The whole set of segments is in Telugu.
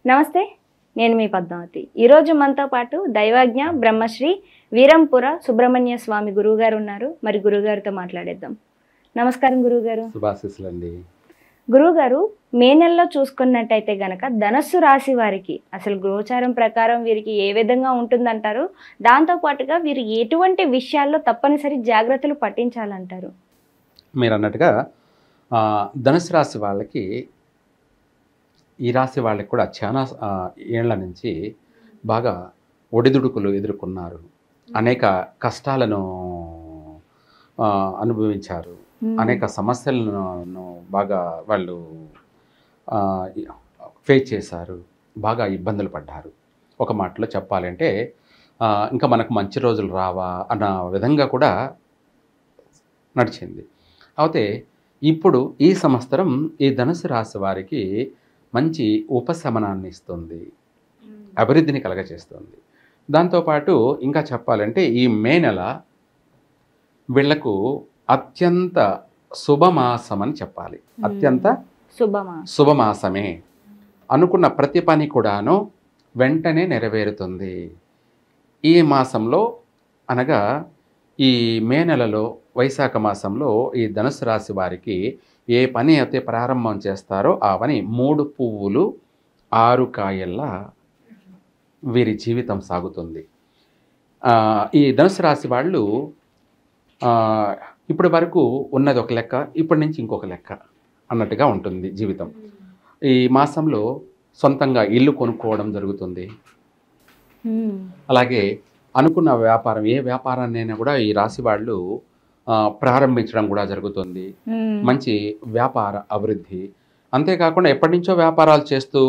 నమస్తే, నేను మీ పద్మావతి. ఈరోజు మనతో పాటు దైవజ్ఞ బ్రహ్మశ్రీ వీరంపుర సుబ్రహ్మణ్య స్వామి గురువుగారు ఉన్నారు. మరి గురువుగారితో మాట్లాడేద్దాం. నమస్కారం గురువుగారు. శుభాశీస్సులండి. గురువుగారు, మే నెలలో చూసుకున్నట్టయితే గనక ధనస్సు రాశి వారికి అసలు గోచారం ప్రకారం వీరికి ఏ విధంగా ఉంటుందంటారు? దాంతోపాటుగా వీరు ఎటువంటి విషయాల్లో తప్పనిసరి జాగ్రత్తలు పట్టించాలంటారు? మీరు అన్నట్టుగా ధనుసు రాశి వాళ్ళకి, ఈ రాశి వాళ్ళకి కూడా చాలా ఏళ్ల నుంచి బాగా ఒడిదుడుకులు ఎదుర్కొన్నారు. అనేక కష్టాలను అనుభవించారు. అనేక సమస్యలను బాగా వాళ్ళు ఫేస్ చేశారు. బాగా ఇబ్బందులు పడ్డారు. ఒక మాటలో చెప్పాలంటే ఇంకా మనకు మంచి రోజులు రావా అన్న విధంగా కూడా నడిచింది. అయితే ఇప్పుడు ఈ సంవత్సరం ఈ ధనుసు రాశి వారికి మంచి ఉపశమనాన్ని ఇస్తుంది, అభివృద్ధిని కలగజేస్తుంది. దాంతోపాటు ఇంకా చెప్పాలంటే ఈ మే నెల వీళ్లకు అత్యంత శుభమాసం అని చెప్పాలి. అత్యంత శుభమాసమే. అనుకున్న ప్రతి పని కూడాను వెంటనే నెరవేరుతుంది. ఈ మాసంలో అనగా ఈ మే నెలలో వైశాఖ మాసంలో ఈ ధనుసు రాశి వారికి ఏ పని అయితే ప్రారంభం చేస్తారో ఆ పని 3 పువ్వులు 6 కాయల్లా వీరి జీవితం సాగుతుంది. ఈ ధనుసు రాశి వాళ్ళు ఇప్పటి వరకు ఉన్నది ఒక లెక్క, ఇప్పటి నుంచి ఇంకొక లెక్క అన్నట్టుగా ఉంటుంది జీవితం. ఈ మాసంలో సొంతంగా ఇల్లు కొనుక్కోవడం జరుగుతుంది. అలాగే అనుకున్న వ్యాపారం, ఏ వ్యాపారాన్నైనా కూడా ఈ రాశి వాళ్ళు ప్రారంభించడం కూడా జరుగుతుంది. మంచి వ్యాపార అభివృద్ధి. అంతేకాకుండా ఎప్పటి నుంచో వ్యాపారాలు చేస్తూ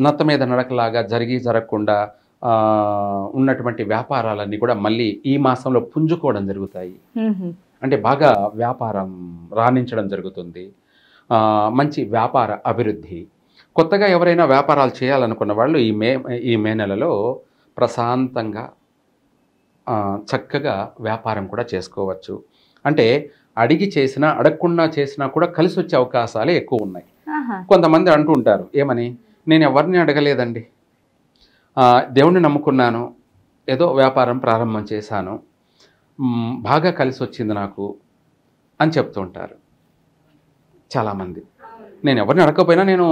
నత్త మీద నడకలాగా జరగకుండా ఉన్నటువంటి వ్యాపారాలన్నీ కూడా మళ్ళీ ఈ మాసంలో పుంజుకోవడం జరుగుతాయి. అంటే బాగా వ్యాపారం రాణించడం జరుగుతుంది. మంచి వ్యాపార అభివృద్ధి. కొత్తగా ఎవరైనా వ్యాపారాలు చేయాలనుకున్న వాళ్ళు ఈ మే నెలలో ప్రశాంతంగా చక్కగా వ్యాపారం కూడా చేసుకోవచ్చు. అంటే అడిగి చేసినా అడగకుండా చేసినా కూడా కలిసి వచ్చే అవకాశాలే ఎక్కువ ఉన్నాయి. కొంతమంది అంటూ ఉంటారు, ఏమని, నేను ఎవరిని అడగలేదండి, దేవుణ్ణి నమ్ముకున్నాను, ఏదో వ్యాపారం ప్రారంభం చేశాను, బాగా కలిసి వచ్చింది నాకు అని చెప్తుంటారు చాలామంది. నేను ఎవరిని అడగకపోయినా నేను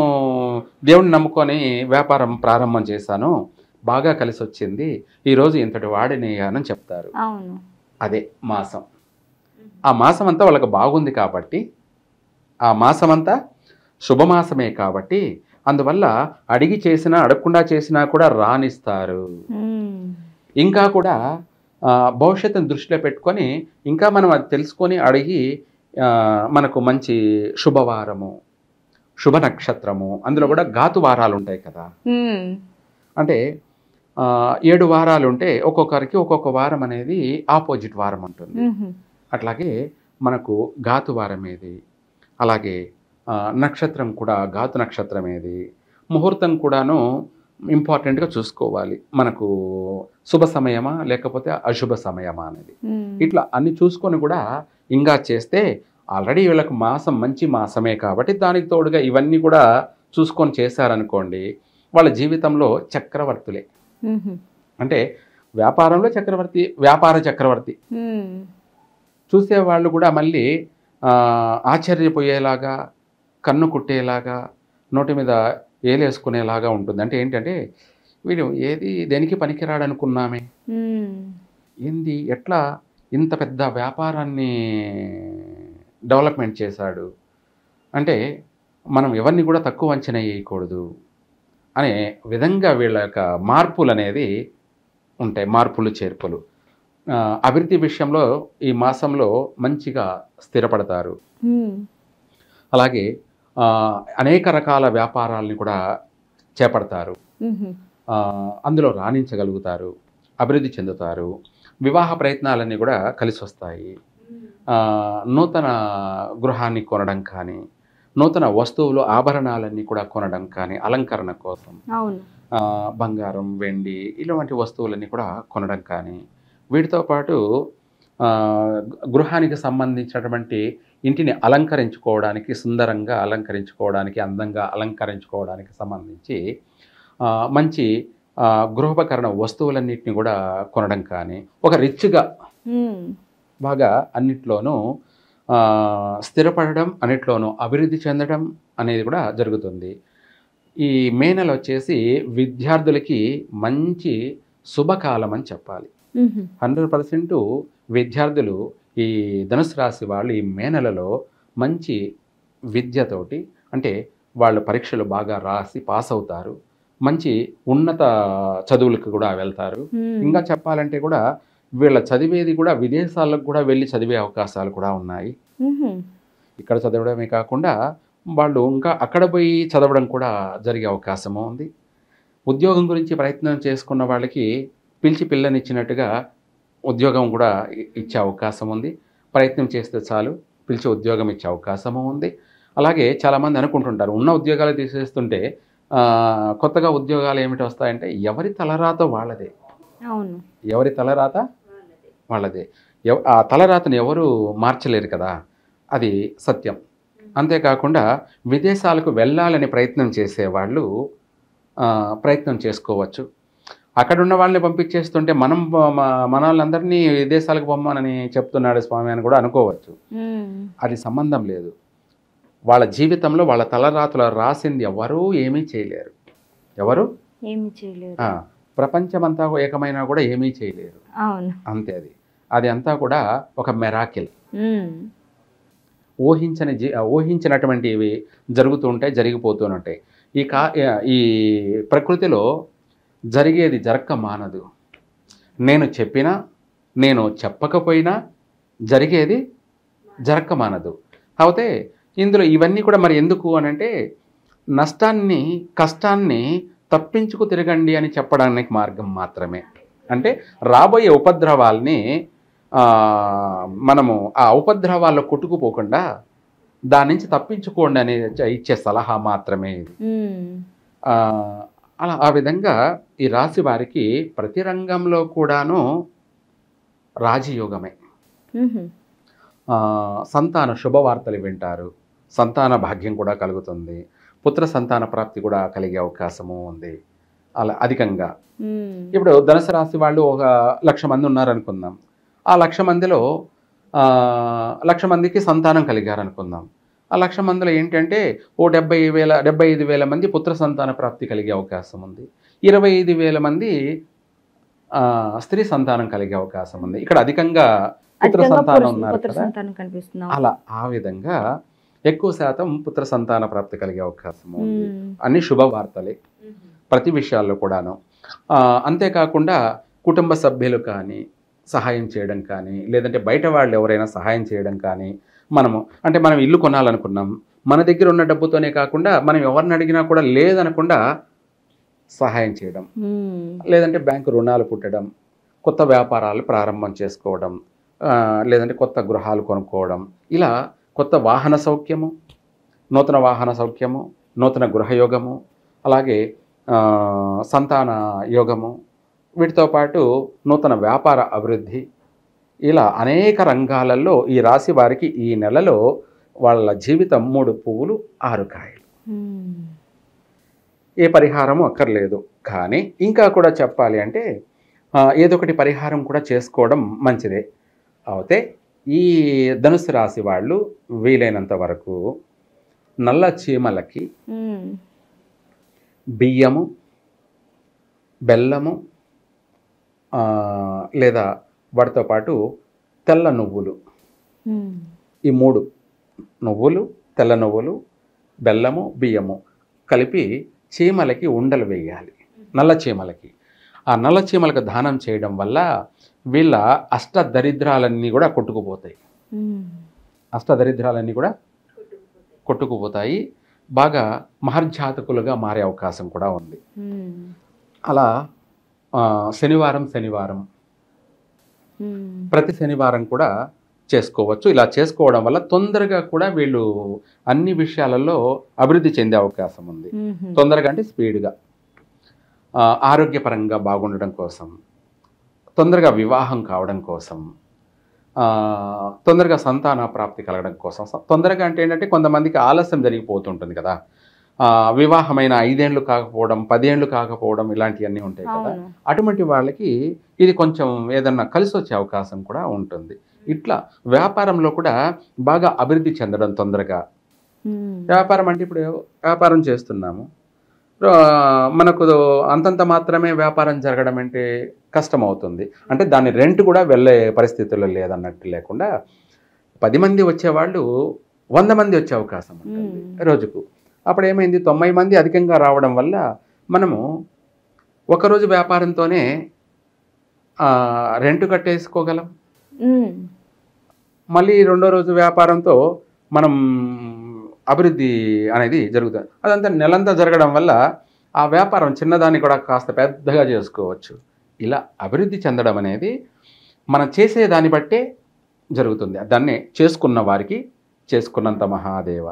దేవుణ్ణి నమ్ముకొని వ్యాపారం ప్రారంభం చేశాను, బాగా కలిసి వచ్చింది, ఈరోజు ఇంతటి వాడిని అని చెప్తారు. అదే మాసం. ఆ మాసం అంతా వాళ్ళకి బాగుంది కాబట్టి, ఆ మాసం అంతా శుభమాసమే కాబట్టి అందువల్ల అడిగి చేసినా అడగకుండా చేసినా కూడా రాణిస్తారు. ఇంకా కూడా భవిష్యత్తును దృష్టిలో పెట్టుకొని ఇంకా మనం అది తెలుసుకొని అడిగి మనకు మంచి శుభవారము, శుభ నక్షత్రము, అందులో కూడా ఘాతు వారాలు ఉంటాయి కదా. అంటే 7 వారాలు ఉంటే ఒక్కొక్కరికి ఒక్కొక్క వారం అనేది ఆపోజిట్ వారం ఉంటుంది. అట్లాగే మనకు ఘాతు వారం ఏది, అలాగే నక్షత్రం కూడా ఘాతు నక్షత్రం ఏది, ముహూర్తం కూడాను ఇంపార్టెంట్గా చూసుకోవాలి. మనకు శుభ సమయమా లేకపోతే అశుభ సమయమా అనేది. ఇట్లా అన్ని చూసుకొని కూడా ఇంకా చేస్తే ఆల్రెడీ వీళ్ళకు మాసం మంచి మాసమే కాబట్టి దానికి తోడుగా ఇవన్నీ కూడా చూసుకొని చేశారనుకోండి, వాళ్ళ జీవితంలో చక్రవర్తులే. అంటే వ్యాపారంలో చక్రవర్తి, వ్యాపార చక్రవర్తి. చూసేవాళ్ళు కూడా మళ్ళీ ఆశ్చర్యపోయేలాగా, కన్ను కుట్టేలాగా, నోటి మీద ఏలేసుకునేలాగా ఉంటుంది. అంటే ఏంటంటే వీడు దేనికి పనికిరాడనుకున్నామే, ఏంది ఎట్లా ఇంత పెద్ద వ్యాపారాన్ని డెవలప్మెంట్ చేశాడు అంటే మనం ఎవరిని కూడా తక్కువ అంచనా వేయకూడదు అనే విధంగా వీళ్ళ యొక్క మార్పులు అనేది ఉంటాయి. మార్పులు చేర్పులు అభివృద్ధి విషయంలో ఈ మాసంలో మంచిగా స్థిరపడతారు. అలాగే అనేక రకాల వ్యాపారాలని కూడా చేపడతారు. అందులో రాణించగలుగుతారు, అభివృద్ధి చెందుతారు. వివాహ ప్రయత్నాలన్నీ కూడా కలిసి వస్తాయి. నూతన గృహాన్ని కొనడం కానీ, నూతన వస్తువులు ఆభరణాలన్నీ కూడా కొనడం కానీ, అలంకరణ కోసం బంగారం, వెండి ఇలాంటి వస్తువులన్నీ కూడా కొనడం కానీ, వీటితో పాటు గృహానికి సంబంధించినటువంటి ఇంటిని అలంకరించుకోవడానికి, సుందరంగా అలంకరించుకోవడానికి, అందంగా అలంకరించుకోవడానికి సంబంధించి మంచి గృహోపకరణ వస్తువులన్నిటిని కూడా కొనడం కానీ, ఒక రిచ్గా బాగా అన్నిట్లోనూ స్థిరపడడం, అన్నిట్లోనూ అభివృద్ధి చెందడం అనేది కూడా జరుగుతుంది. ఈ మే నెల వచ్చేసి విద్యార్థులకి మంచి శుభకాలం అని చెప్పాలి. 100% విద్యార్థులు ఈ ధనుసు రాశి వాళ్ళు ఈ మే నెలలో మంచి విద్యతోటి, అంటే వాళ్ళు పరీక్షలు బాగా రాసి పాస్ అవుతారు, మంచి ఉన్నత చదువులకు కూడా వెళ్తారు. ఇంకా చెప్పాలంటే కూడా వీళ్ళ చదివేది కూడా విదేశాలకు కూడా వెళ్ళి చదివే అవకాశాలు కూడా ఉన్నాయి. ఇక్కడ చదవడమే కాకుండా వాళ్ళు ఇంకా అక్కడ పోయి చదవడం కూడా జరిగే అవకాశము ఉంది. ఉద్యోగం గురించి ప్రయత్నం చేసుకున్న వాళ్ళకి పిలిచి పిల్లనిచ్చినట్టుగా ఉద్యోగం కూడా ఇచ్చే అవకాశం ఉంది. ప్రయత్నం చేస్తే చాలు పిలిచి ఉద్యోగం ఇచ్చే అవకాశము ఉంది. అలాగే చాలామంది అనుకుంటుంటారు ఉన్న ఉద్యోగాలు తీసేస్తుంటే కొత్తగా ఉద్యోగాలు ఏమిటి వస్తాయంటే ఎవరి తలరాత వాళ్ళదే. అవును, ఎవరి తలరాత వాళ్ళదే. ఆ తలరాతను ఎవరు మార్చలేరు కదా, అది సత్యం. అంతేకాకుండా విదేశాలకు వెళ్ళాలని ప్రయత్నం చేసేవాళ్ళు ప్రయత్నం చేసుకోవచ్చు. అక్కడున్న వాళ్ళని పంపించేస్తుంటే మన వాళ్ళందరినీ విదేశాలకు పొమ్మనని చెప్తున్నాడు స్వామి అని కూడా అనుకోవచ్చు. అది సంబంధం లేదు. వాళ్ళ జీవితంలో వాళ్ళ తలరాతలో రాసింది ఎవరూ ఏమీ చేయలేరు. ఎవరు ఏమీ చేయలేరు. ప్రపంచమంతా ఏకమైనా కూడా ఏమీ చేయలేరు. అంతే. అది అంతా కూడా ఒక మెరాకిల్. ఊహించినటువంటివి జరుగుతూ ఉంటాయి, జరిగిపోతూనుంటాయి. ఈ ప్రకృతిలో జరిగేది జరక్క మానదు. నేను చెప్పినా నేను చెప్పకపోయినా జరిగేది జరక్క మానదు. కాకపోతే ఇందులో ఇవన్నీ కూడా మరి ఎందుకు అనంటే నష్టాన్ని, కష్టాన్ని తప్పించుకు తిరగండి అని చెప్పడానికి మార్గం మాత్రమే. అంటే రాబోయే ఉపద్రవాల్ని మనము ఆ ఉపద్రవాల్లో కొట్టుకుపోకుండా దాని నుంచి తప్పించుకోండి అని ఇచ్చే సలహా మాత్రమే ఇది. అలా ఆ విధంగా ఈ రాశి వారికి ప్రతి రంగంలో కూడాను రాజయోగమే. సంతాన శుభవార్తలు వింటారు, సంతాన భాగ్యం కూడా కలుగుతుంది, పుత్ర సంతాన ప్రాప్తి కూడా కలిగే అవకాశము ఉంది అలా అధికంగా. ఇప్పుడు ధనుసు రాశి వాళ్ళు 1,00,000 మంది ఉన్నారనుకుందాం. ఆ 1,00,000 మందిలో 1,00,000 మందికి సంతానం కలిగారనుకుందాం. ఆ 1,00,000 మందిలో ఏంటంటే 75,000 మంది పుత్ర సంతాన ప్రాప్తి కలిగే అవకాశం ఉంది. 25,000 మంది స్త్రీ సంతానం కలిగే అవకాశం ఉంది. ఇక్కడ అధికంగా పుత్ర సంతానం ఉన్నారు కదా, అలా ఆ విధంగా ఎక్కువ శాతం పుత్ర సంతాన ప్రాప్తి కలిగే అవకాశం ఉంది. అన్ని శుభవార్తలే ప్రతి విషయాల్లో కూడాను. అంతేకాకుండా కుటుంబ సభ్యులు కానీ సహాయం చేయడం కానీ, లేదంటే బయట వాళ్ళు ఎవరైనా సహాయం చేయడం కానీ, మనం ఇల్లు కొనాలనుకున్నాం, మన దగ్గర ఉన్న డబ్బుతోనే కాకుండా మనం ఎవరిని అడిగినా కూడా లేదనకుండా సహాయం చేయడం, లేదంటే బ్యాంకు రుణాలు పుట్టడం, కొత్త వ్యాపారాలు ప్రారంభం చేసుకోవడం, లేదంటే కొత్త గృహాలు కొనుక్కోవడం, ఇలా కొత్త వాహన సౌఖ్యము, నూతన వాహన సౌఖ్యము, నూతన గృహయోగము, అలాగే సంతాన యోగము, వీటితో పాటు నూతన వ్యాపార అభివృద్ధి, ఇలా అనేక రంగాలలో ఈ రాశి వారికి ఈ నెలలో వాళ్ళ జీవితం 3 పువ్వులు 6 కాయలు. ఏ పరిహారము అక్కర్లేదు. కానీ ఇంకా కూడా చెప్పాలి అంటే ఏదో ఒకటి పరిహారం కూడా చేసుకోవడం మంచిదే. అయితే ఈ ధనుసు రాశి వాళ్ళు వీలైనంత వరకు నల్ల చీమలకి బియ్యము, బెల్లము, లేదా వాటితో పాటు తెల్ల నువ్వులు, ఈ 3 నువ్వులు, తెల్ల నువ్వులు, బెల్లము, బియ్యము కలిపి చీమలకి ఉండలు వేయాలి. నల్ల చీమలకి. ఆ నల్ల చీమలకు దానం చేయడం వల్ల వీళ్ళ అష్టదరిద్రాలన్నీ కూడా కొట్టుకుపోతాయి. అష్టదరిద్రాలన్నీ కూడా కొట్టుకుపోతాయి. బాగా మహర్జాతకులుగా మారే అవకాశం కూడా ఉంది. అలా శనివారం ప్రతి శనివారం కూడా చేసుకోవచ్చు. ఇలా చేసుకోవడం వల్ల తొందరగా కూడా వీళ్ళు అన్ని విషయాలలో అభివృద్ధి చెందే అవకాశం ఉంది. తొందరగా అంటే స్పీడ్గా, ఆరోగ్యపరంగా బాగుండడం కోసం, తొందరగా వివాహం కావడం కోసం, తొందరగా సంతాన ప్రాప్తి కలగడం కోసం, తొందరగా అంటే ఏంటంటే కొంతమందికి ఆలస్యం జరిగిపోతుంటుంది కదా, వివాహమైన 5 ఏళ్ళు కాకపోవడం, 10 ఏళ్ళు కాకపోవడం, ఇలాంటివన్నీ ఉంటాయి కదా. అవును. అటువంటి వాళ్ళకి ఇది కొంచెం ఏదన్నా కలిసి వచ్చే అవకాశం కూడా ఉంటుంది. ఇట్లా వ్యాపారంలో కూడా బాగా అభివృద్ధి చెందడం తొందరగా. వ్యాపారం అంటే ఇప్పుడు వ్యాపారం చేస్తున్నాము, మనకు అంతంత మాత్రమే వ్యాపారం జరగడం అంటే కష్టం అవుతుంది. అంటే దాని రెంట్ కూడా వెళ్ళే పరిస్థితుల్లో లేదన్నట్టు లేకుండా 10 మంది వచ్చేవాళ్ళు 100 మంది వచ్చే అవకాశం ఉంటుంది రోజుకు. అప్పుడు ఏమైంది, 90 మంది అధికంగా రావడం వల్ల మనము ఒకరోజు వ్యాపారంతోనే రెంట్ కట్టేసుకోగలం. మళ్ళీ రెండో రోజు వ్యాపారంతో మనం అభివృద్ధి అనేది జరుగుతుంది. అదంతా నెలంతా జరగడం వల్ల ఆ వ్యాపారం చిన్నదాన్ని కూడా కాస్త పెద్దగా చేసుకోవచ్చు. ఇలా అభివృద్ధి చెందడం అనేది మనం చేసే దాన్ని బట్టే జరుగుతుంది. దాన్నే చేసుకున్న వారికి చేసుకున్నంత మహాదేవ.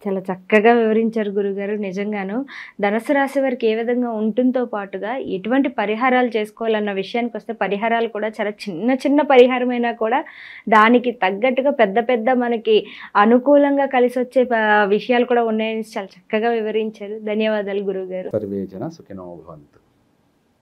చాలా చక్కగా వివరించారు గురుగారు. నిజంగాను ధనుసు రాశి వారికి ఏ విధంగా ఉంటుందో పాటుగా ఎటువంటి పరిహారాలు చేసుకోవాలన్న విషయానికి వస్తే పరిహారాలు కూడా చాలా చిన్న చిన్న పరిహారమైనా కూడా దానికి తగ్గట్టుగా పెద్ద పెద్ద మనకి అనుకూలంగా కలిసి వచ్చే విషయాలు కూడా ఉన్నాయని చాలా చక్కగా వివరించారు. ధన్యవాదాలు గురుగారు. సర్వే జన సుఖినో భవంతు.